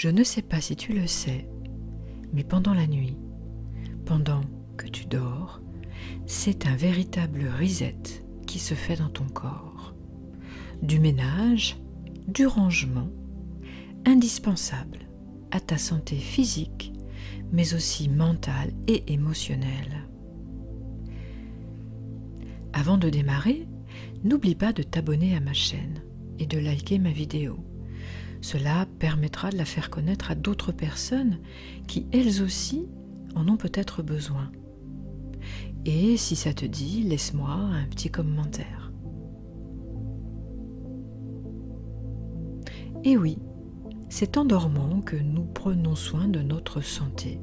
Je ne sais pas si tu le sais, mais pendant la nuit, pendant que tu dors, c'est un véritable reset qui se fait dans ton corps. Du ménage, du rangement, indispensable à ta santé physique, mais aussi mentale et émotionnelle. Avant de démarrer, n'oublie pas de t'abonner à ma chaîne et de liker ma vidéo. Cela permettra de la faire connaître à d'autres personnes qui, elles aussi, en ont peut-être besoin. Et si ça te dit, laisse-moi un petit commentaire. Et oui, c'est en dormant que nous prenons soin de notre santé.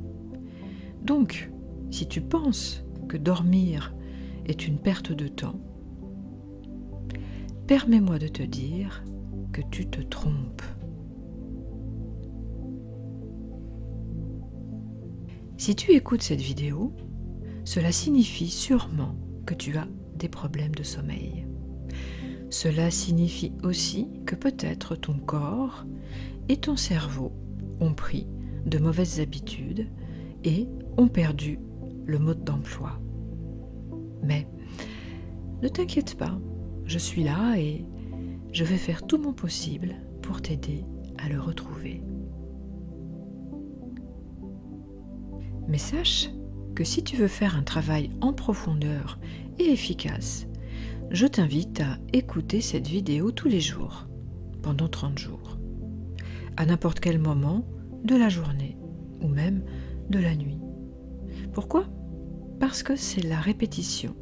Donc, si tu penses que dormir est une perte de temps, permets-moi de te dire que tu te trompes. Si tu écoutes cette vidéo, cela signifie sûrement que tu as des problèmes de sommeil. Cela signifie aussi que peut-être ton corps et ton cerveau ont pris de mauvaises habitudes et ont perdu le mode d'emploi. Mais ne t'inquiète pas, je suis là et je vais faire tout mon possible pour t'aider à le retrouver. Mais sache que si tu veux faire un travail en profondeur et efficace, je t'invite à écouter cette vidéo tous les jours, pendant 30 jours, à n'importe quel moment de la journée ou même de la nuit. Pourquoi? Parce que c'est la répétition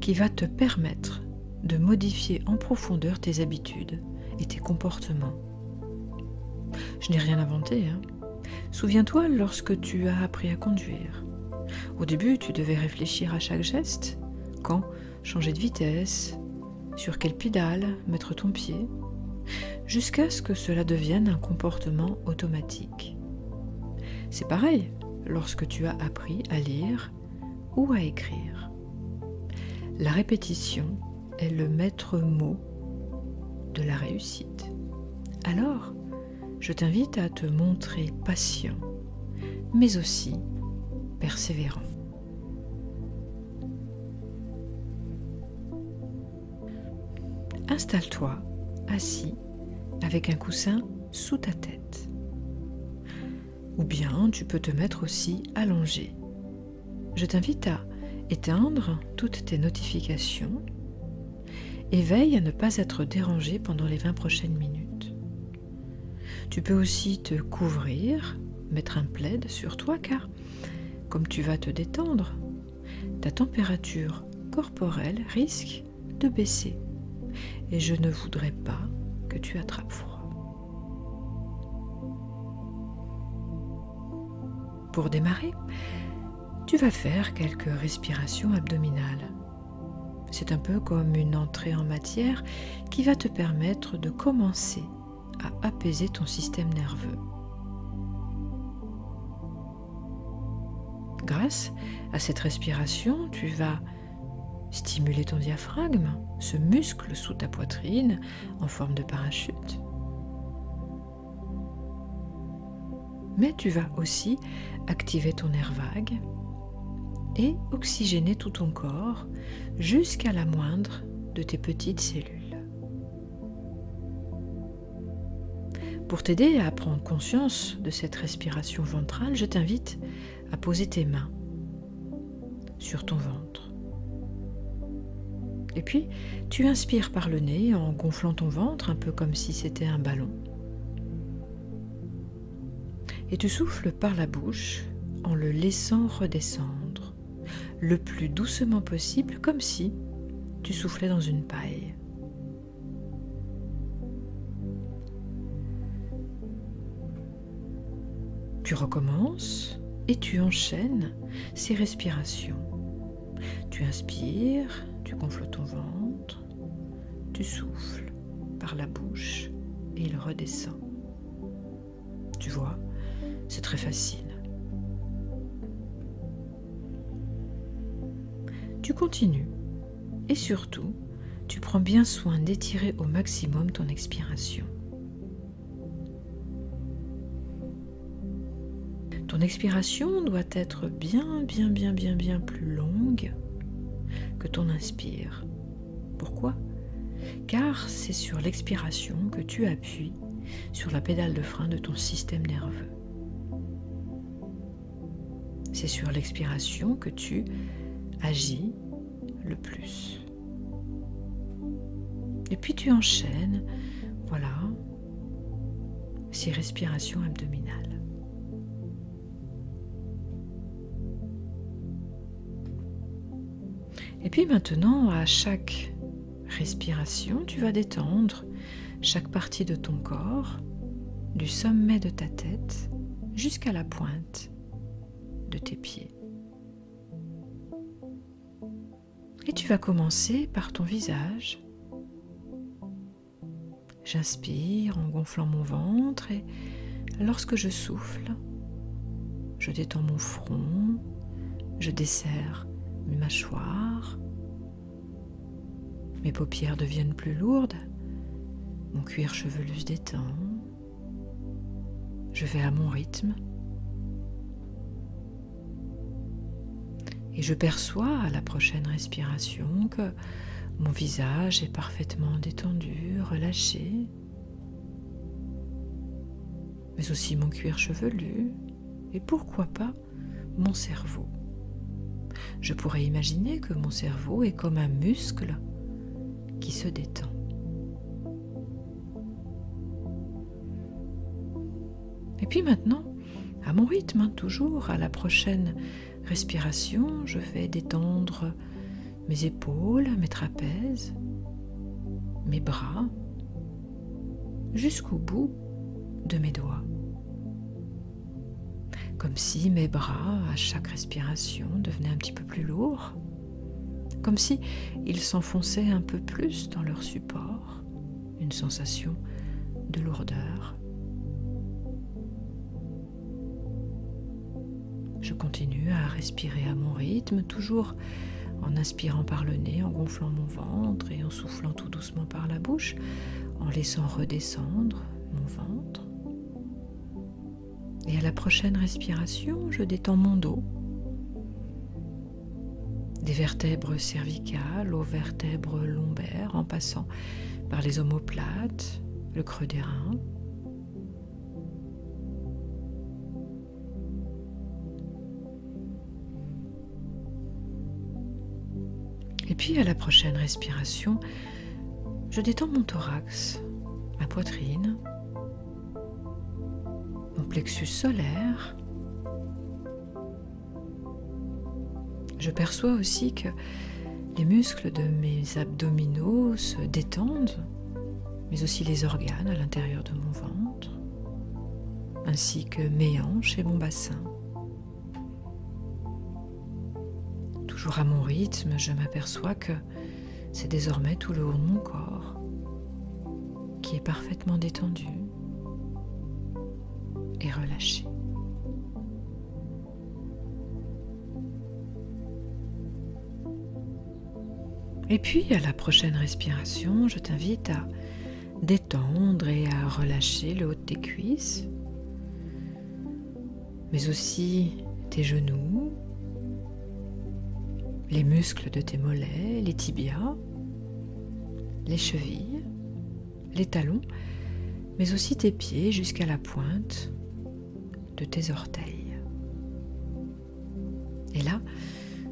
qui va te permettre de modifier en profondeur tes habitudes et tes comportements. Je n'ai rien inventé, hein. Souviens-toi lorsque tu as appris à conduire. Au début, tu devais réfléchir à chaque geste. Quand changer de vitesse, sur quelle pédale mettre ton pied, jusqu'à ce que cela devienne un comportement automatique. C'est pareil lorsque tu as appris à lire ou à écrire. La répétition est le maître mot de la réussite. Alors, je t'invite à te montrer patient, mais aussi persévérant. Installe-toi assis avec un coussin sous ta tête. Ou bien tu peux te mettre aussi allongé. Je t'invite à éteindre toutes tes notifications et veille à ne pas être dérangé pendant les 20 prochaines minutes. Tu peux aussi te couvrir, mettre un plaid sur toi car, comme tu vas te détendre, ta température corporelle risque de baisser et je ne voudrais pas que tu attrapes froid. Pour démarrer, tu vas faire quelques respirations abdominales. C'est un peu comme une entrée en matière qui va te permettre de commencer à apaiser ton système nerveux. Grâce à cette respiration, tu vas stimuler ton diaphragme, ce muscle sous ta poitrine en forme de parachute. Mais tu vas aussi activer ton nerf vague et oxygéner tout ton corps jusqu'à la moindre de tes petites cellules. Pour t'aider à prendre conscience de cette respiration ventrale, je t'invite à poser tes mains sur ton ventre. Et puis, tu inspires par le nez en gonflant ton ventre, un peu comme si c'était un ballon. Et tu souffles par la bouche en le laissant redescendre, le plus doucement possible, comme si tu soufflais dans une paille. Tu recommences et tu enchaînes ces respirations. Tu inspires, tu gonfles ton ventre, tu souffles par la bouche et il redescend. Tu vois, c'est très facile. Tu continues et surtout, tu prends bien soin d'étirer au maximum ton expiration. Ton expiration doit être bien plus longue que ton inspire. Pourquoi? Car c'est sur l'expiration que tu appuies sur la pédale de frein de ton système nerveux. C'est sur l'expiration que tu agis le plus. Et puis tu enchaînes, voilà, ces respirations abdominales. Et puis maintenant, à chaque respiration, tu vas détendre chaque partie de ton corps, du sommet de ta tête jusqu'à la pointe de tes pieds. Et tu vas commencer par ton visage. J'inspire en gonflant mon ventre et lorsque je souffle, je détends mon front, je desserre mes mâchoires, mes paupières deviennent plus lourdes, mon cuir chevelu se détend, je vais à mon rythme et je perçois à la prochaine respiration que mon visage est parfaitement détendu, relâché, mais aussi mon cuir chevelu et pourquoi pas mon cerveau. Je pourrais imaginer que mon cerveau est comme un muscle qui se détend. Et puis maintenant, à mon rythme, toujours à la prochaine respiration, je vais détendre mes épaules, mes trapèzes, mes bras, jusqu'au bout de mes doigts. Comme si mes bras, à chaque respiration, devenaient un petit peu plus lourds, comme si ils s'enfonçaient un peu plus dans leur support, une sensation de lourdeur. Je continue à respirer à mon rythme, toujours en inspirant par le nez, en gonflant mon ventre et en soufflant tout doucement par la bouche, en laissant redescendre mon ventre. Et à la prochaine respiration, je détends mon dos, des vertèbres cervicales aux vertèbres lombaires, en passant par les omoplates, le creux des reins. Et puis à la prochaine respiration, je détends mon thorax, ma poitrine, mon plexus solaire. Je perçois aussi que les muscles de mes abdominaux se détendent, mais aussi les organes à l'intérieur de mon ventre, ainsi que mes hanches et mon bassin. Toujours à mon rythme, je m'aperçois que c'est désormais tout le haut de mon corps qui est parfaitement détendu et relâché. Et puis, à la prochaine respiration, je t'invite à détendre et à relâcher le haut de tes cuisses, mais aussi tes genoux, les muscles de tes mollets, les tibias, les chevilles, les talons, mais aussi tes pieds jusqu'à la pointe de tes orteils. Et là,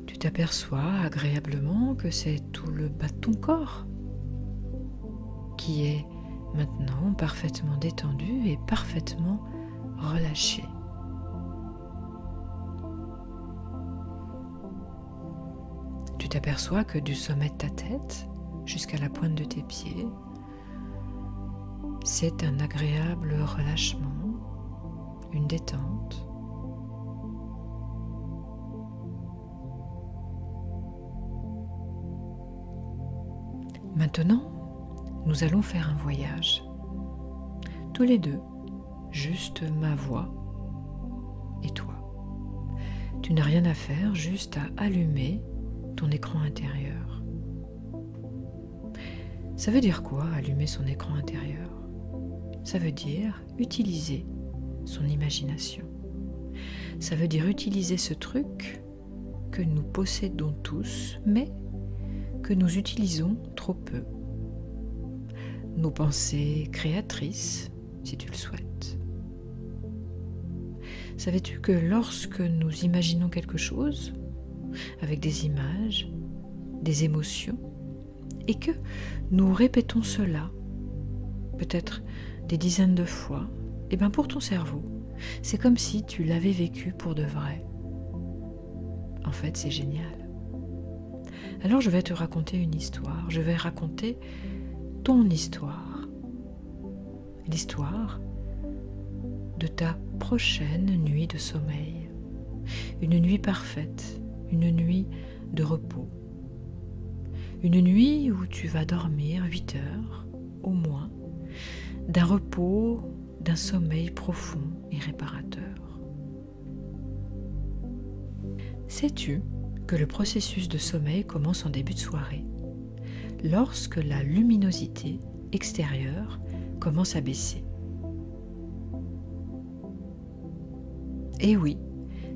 tu t'aperçois agréablement que c'est tout le bas de ton corps qui est maintenant parfaitement détendu et parfaitement relâché. Tu t'aperçois que du sommet de ta tête jusqu'à la pointe de tes pieds, c'est un agréable relâchement, une détente. Maintenant, nous allons faire un voyage, tous les deux, juste ma voix et toi. Tu n'as rien à faire, juste à allumer ton écran intérieur. Ça veut dire quoi, allumer son écran intérieur? Ça veut dire utiliser son imagination. Ça veut dire utiliser ce truc que nous possédons tous, mais que nous utilisons trop peu. Nos pensées créatrices, si tu le souhaites. Savais-tu que lorsque nous imaginons quelque chose, avec des images, des émotions, et que nous répétons cela, peut-être des dizaines de fois, et bien pour ton cerveau, c'est comme si tu l'avais vécu pour de vrai. En fait, c'est génial. Alors je vais te raconter une histoire, je vais raconter ton histoire, l'histoire de ta prochaine nuit de sommeil, une nuit parfaite, une nuit de repos, une nuit où tu vas dormir 8 heures au moins, d'un repos, d'un sommeil profond et réparateur. Sais-tu que le processus de sommeil commence en début de soirée, lorsque la luminosité extérieure commence à baisser? Et oui,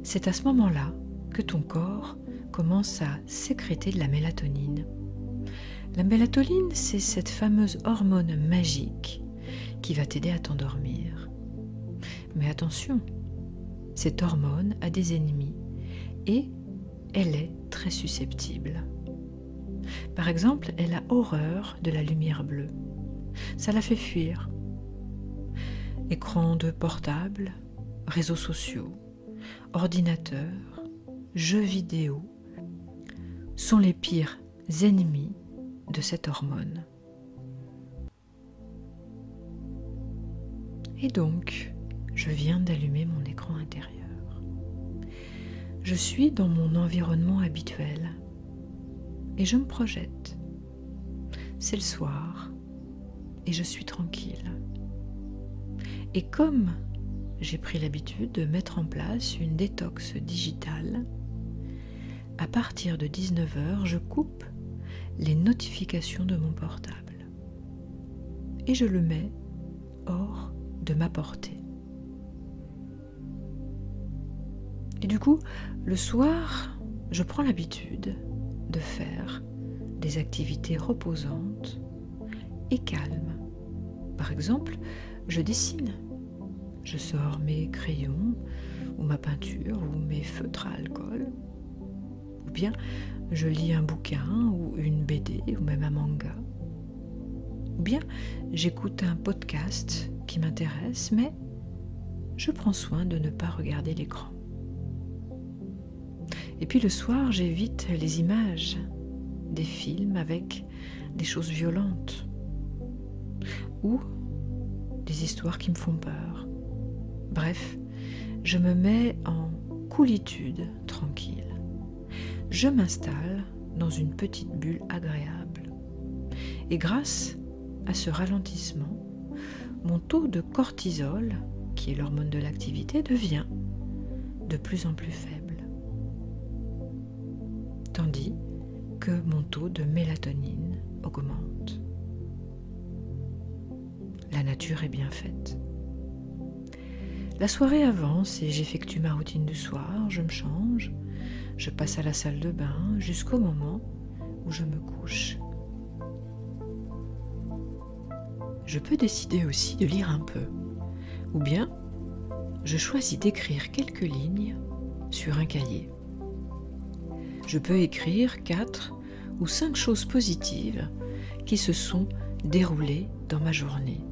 c'est à ce moment-là que ton corps commence à sécréter de la mélatonine. La mélatonine, c'est cette fameuse hormone magique qui va t'aider à t'endormir. Mais attention, cette hormone a des ennemis et elle est très susceptible. Par exemple, elle a horreur de la lumière bleue. Ça la fait fuir. Écran de portable, réseaux sociaux, ordinateurs, jeux vidéo sont les pires ennemis de cette hormone. Et donc, je viens d'allumer mon écran intérieur. Je suis dans mon environnement habituel et je me projette. C'est le soir et je suis tranquille. Et comme j'ai pris l'habitude de mettre en place une détox digitale, à partir de 19 h, je coupe les notifications de mon portable et je le mets hors de ma portée. Et du coup, le soir, je prends l'habitude de faire des activités reposantes et calmes. Par exemple, je dessine. Je sors mes crayons ou ma peinture ou mes feutres à alcool. Ou bien je lis un bouquin ou une BD ou même un manga. Ou bien j'écoute un podcast qui m'intéresse, mais je prends soin de ne pas regarder l'écran. Et puis le soir, j'évite les images des films avec des choses violentes ou des histoires qui me font peur. Bref, je me mets en coolitude tranquille. Je m'installe dans une petite bulle agréable. Et grâce à ce ralentissement, mon taux de cortisol, qui est l'hormone de l'activité, devient de plus en plus faible. Tandis que mon taux de mélatonine augmente. La nature est bien faite. La soirée avance et j'effectue ma routine du soir, je me change, je passe à la salle de bain jusqu'au moment où je me couche. Je peux décider aussi de lire un peu, ou bien je choisis d'écrire quelques lignes sur un cahier. Je peux écrire 4 ou 5 choses positives qui se sont déroulées dans ma journée.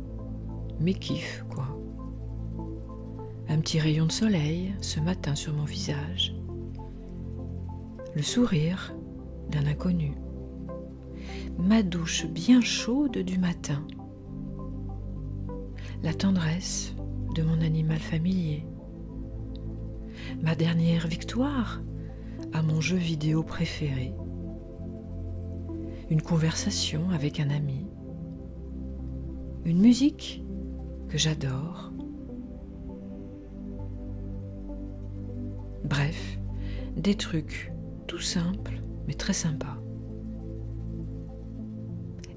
Mes kiffs, quoi. Un petit rayon de soleil ce matin sur mon visage. Le sourire d'un inconnu. Ma douche bien chaude du matin. La tendresse de mon animal familier. Ma dernière victoire à mon jeu vidéo préféré. Une conversation avec un ami. Une musique que j'adore. Bref, des trucs tout simples mais très sympas.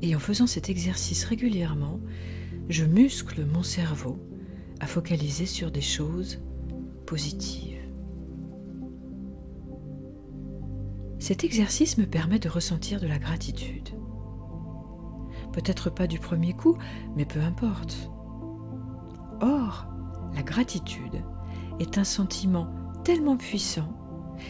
Et en faisant cet exercice régulièrement, je muscle mon cerveau à focaliser sur des choses positives. Cet exercice me permet de ressentir de la gratitude. Peut-être pas du premier coup, mais peu importe. Or, la gratitude est un sentiment tellement puissant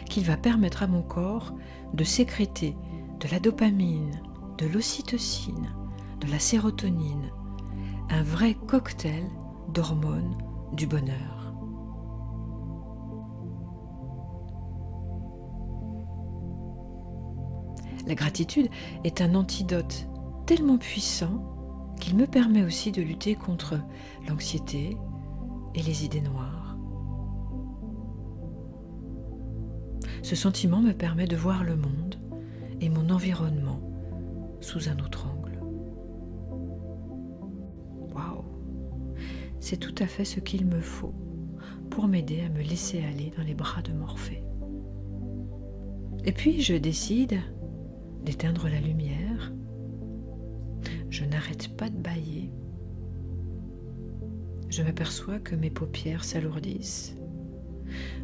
qu'il va permettre à mon corps de sécréter de la dopamine, de l'ocytocine, de la sérotonine, un vrai cocktail d'hormones du bonheur. La gratitude est un antidote tellement puissant qu'il me permet aussi de lutter contre l'anxiété et les idées noires. Ce sentiment me permet de voir le monde et mon environnement sous un autre angle. Waouh! C'est tout à fait ce qu'il me faut pour m'aider à me laisser aller dans les bras de Morphée. Et puis je décide d'éteindre la lumière. Je n'arrête pas de bâiller. Je m'aperçois que mes paupières s'alourdissent.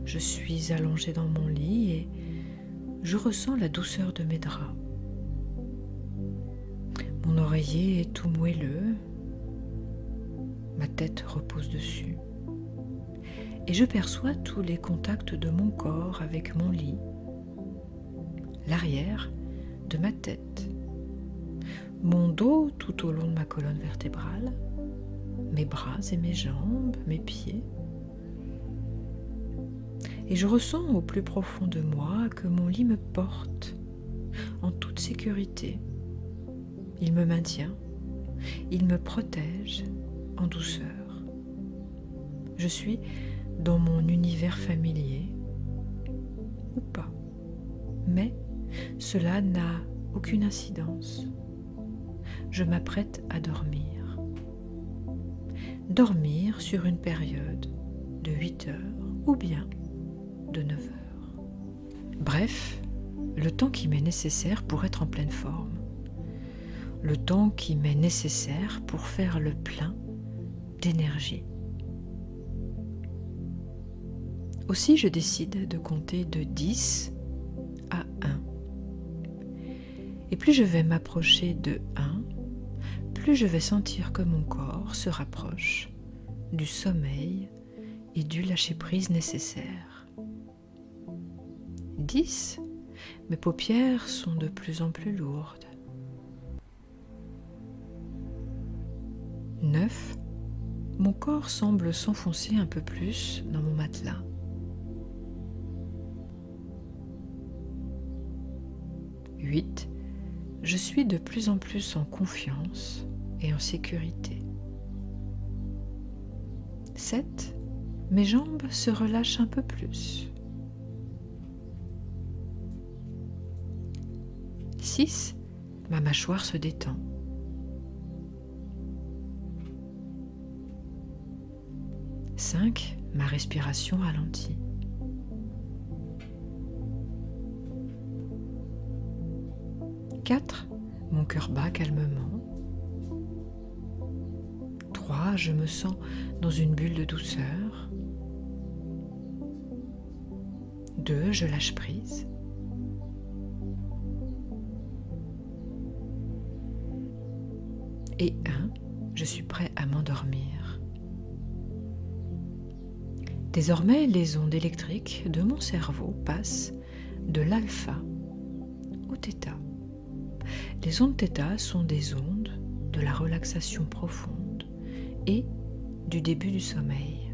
Je suis allongée dans mon lit et je ressens la douceur de mes draps. Mon oreiller est tout moelleux. Ma tête repose dessus. Et je perçois tous les contacts de mon corps avec mon lit, l'arrière de ma tête, mon dos tout au long de ma colonne vertébrale, mes bras et mes jambes, mes pieds. Et je ressens au plus profond de moi que mon lit me porte en toute sécurité. Il me maintient, il me protège en douceur. Je suis dans mon univers familier ou pas, mais cela n'a aucune incidence. Je m'apprête à dormir. Dormir sur une période de 8 heures ou bien de 9 heures. Bref, le temps qui m'est nécessaire pour être en pleine forme. Le temps qui m'est nécessaire pour faire le plein d'énergie. Aussi, je décide de compter de 10 à 1. Et plus je vais m'approcher de 1, plus je vais sentir que mon corps se rapproche du sommeil et du lâcher-prise nécessaire. 10, mes paupières sont de plus en plus lourdes. 9, mon corps semble s'enfoncer un peu plus dans mon matelas. 8, je suis de plus en plus en confiance et en sécurité. 7, mes jambes se relâchent un peu plus. 6, ma mâchoire se détend. 5, ma respiration ralentit. 4, mon cœur bat calmement. 3, je me sens dans une bulle de douceur. 2, je lâche prise. 1, je suis prêt à m'endormir. Désormais, les ondes électriques de mon cerveau passent de l'alpha au θ. Les ondes θ sont des ondes de la relaxation profonde et du début du sommeil.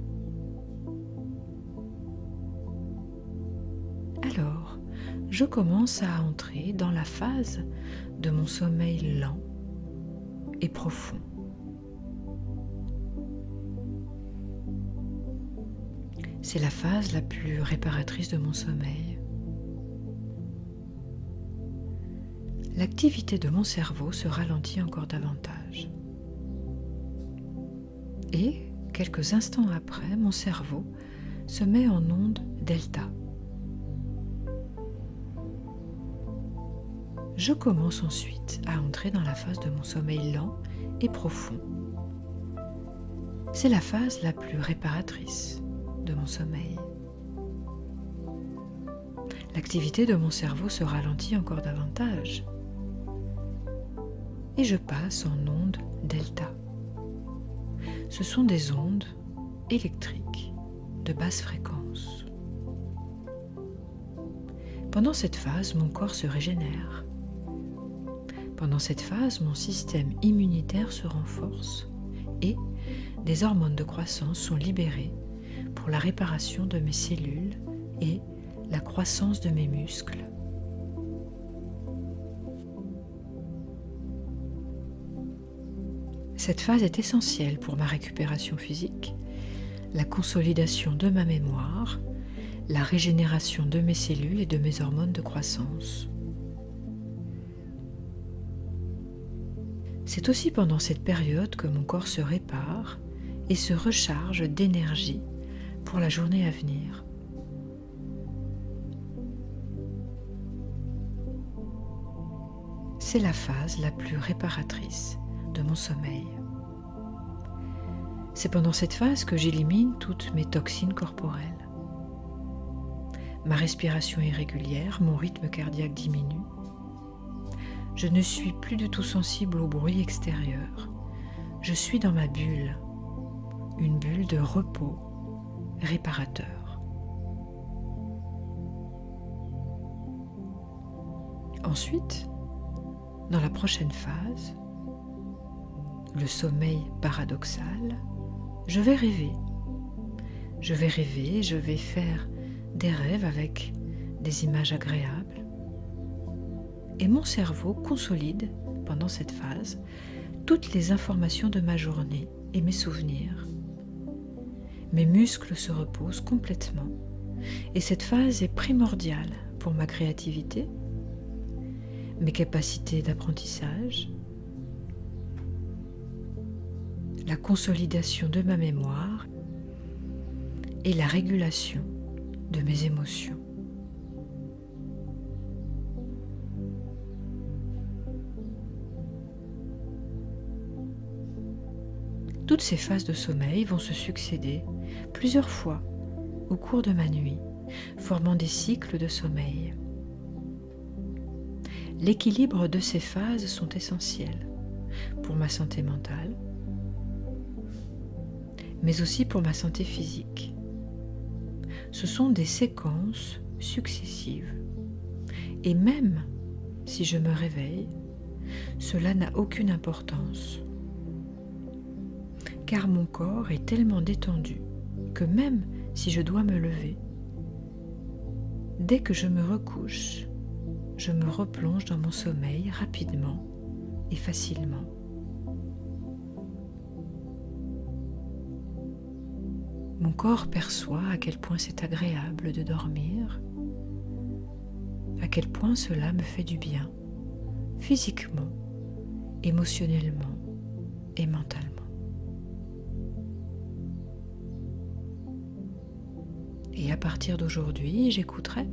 Alors, je commence à entrer dans la phase de mon sommeil lent et profond. C'est la phase la plus réparatrice de mon sommeil. L'activité de mon cerveau se ralentit encore davantage. Et, quelques instants après, mon cerveau se met en onde delta. Je commence ensuite à entrer dans la phase de mon sommeil lent et profond. C'est la phase la plus réparatrice de mon sommeil. l'activité de mon cerveau se ralentit encore davantage et je passe en ondes delta. Ce sont des ondes électriques de basse fréquence. Pendant cette phase, mon corps se régénère. Pendant cette phase, mon système immunitaire se renforce et des hormones de croissance sont libérées pour la réparation de mes cellules et la croissance de mes muscles. Cette phase est essentielle pour ma récupération physique, la consolidation de ma mémoire, la régénération de mes cellules et de mes hormones de croissance. C'est aussi pendant cette période que mon corps se répare et se recharge d'énergie pour la journée à venir. C'est la phase la plus réparatrice de mon sommeil. C'est pendant cette phase que j'élimine toutes mes toxines corporelles. Ma respiration est régulière, mon rythme cardiaque diminue. Je ne suis plus du tout sensible au bruit extérieur. Je suis dans ma bulle, une bulle de repos réparateur. Ensuite, dans la prochaine phase, le sommeil paradoxal, je vais rêver. Je vais rêver, je vais faire des rêves avec des images agréables. Et mon cerveau consolide, pendant cette phase, toutes les informations de ma journée et mes souvenirs. Mes muscles se reposent complètement et cette phase est primordiale pour ma créativité, mes capacités d'apprentissage, la consolidation de ma mémoire et la régulation de mes émotions. Toutes ces phases de sommeil vont se succéder plusieurs fois au cours de ma nuit, formant des cycles de sommeil. L'équilibre de ces phases sont essentiels pour ma santé mentale, mais aussi pour ma santé physique. Ce sont des séquences successives. Et même si je me réveille, cela n'a aucune importance. Car mon corps est tellement détendu que même si je dois me lever, dès que je me recouche, je me replonge dans mon sommeil rapidement et facilement. Mon corps perçoit à quel point c'est agréable de dormir, à quel point cela me fait du bien, physiquement, émotionnellement et mentalement. Et à partir d'aujourd'hui, j'écouterai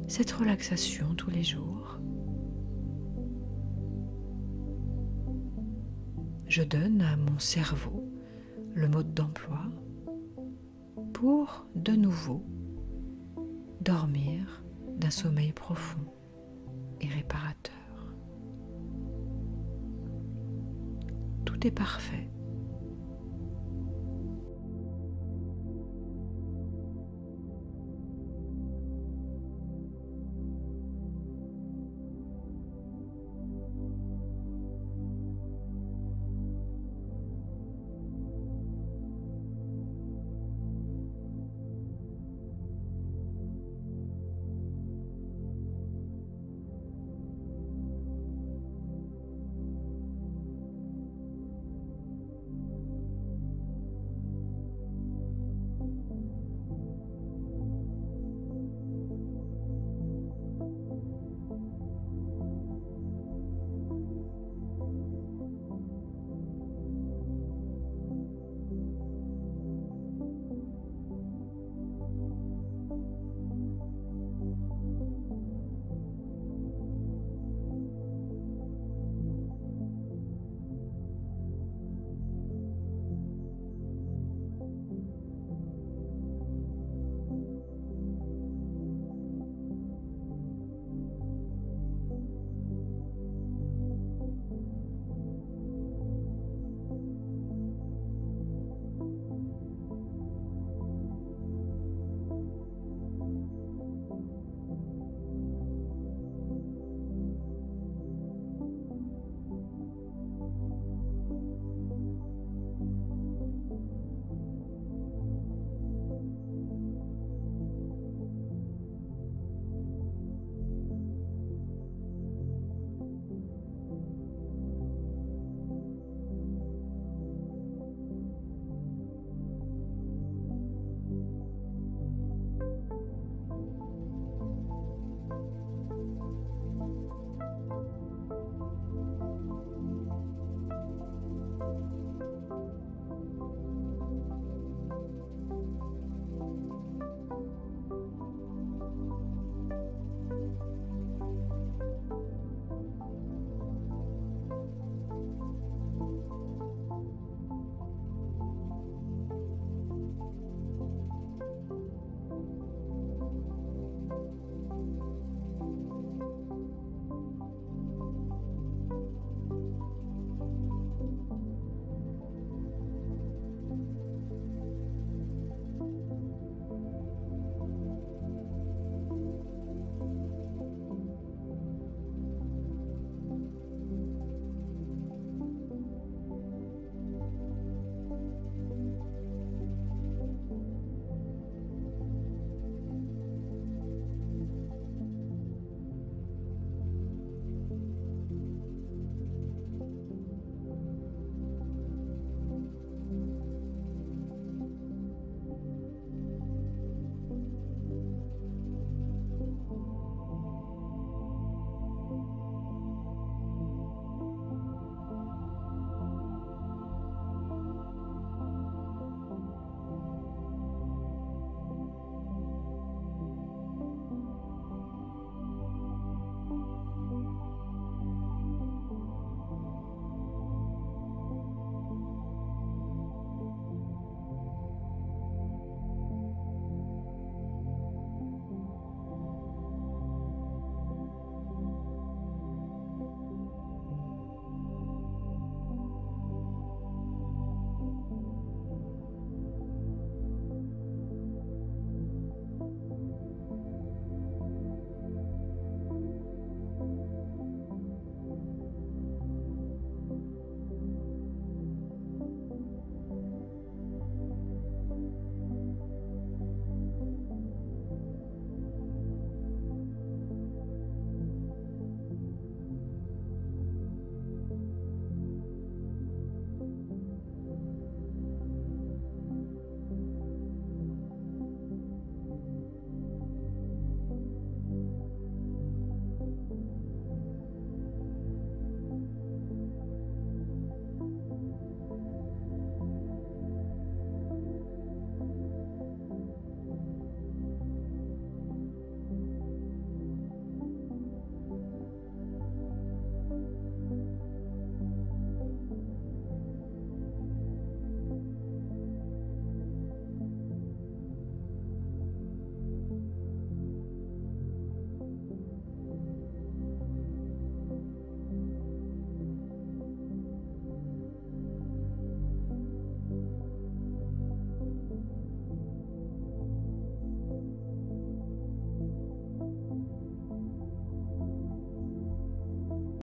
cette relaxation tous les jours. Je donne à mon cerveau le mode d'emploi pour de nouveau dormir d'un sommeil profond et réparateur. Tout est parfait.